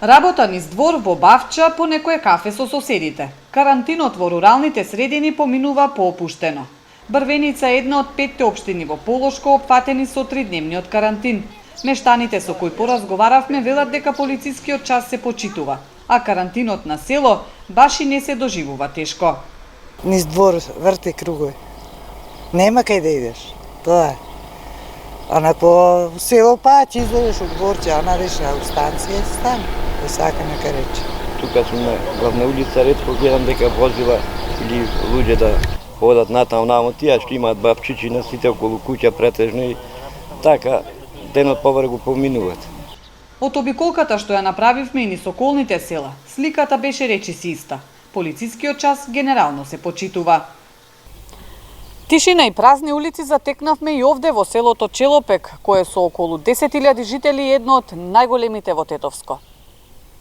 Работа низ двор во Бавча по некое кафе со соседите. Карантинот во руралните средини поминува поопуштено. Брвеница е една од 5 општини во Полошко опфатени со 3-дневниот карантин. Мештаните со кои поразговаравме велат дека полицискиот час се почитува, а карантинот на село баш и не се доживува тешко. Низ двор врти кругови. Нема кај да идеш. Тоа е. А на по село ќе излезеш од дворче, а надеша у станција си там, да сака нека рече. Тука сум на главна улица, ретко гледам дека возила или луѓе да ходат натаму, тие што имаат бабчичи на сите околу куќа претежно и така денот повре го поминуваат. Од обиколката што ја направивме и низ околните села, сликата беше речиси иста. Полицискиот час генерално се почитува. Тишина и празни улици затекнавме и овде во селото Челопек, кое со околу 10.000 жители е едно од најголемите во Тетовско.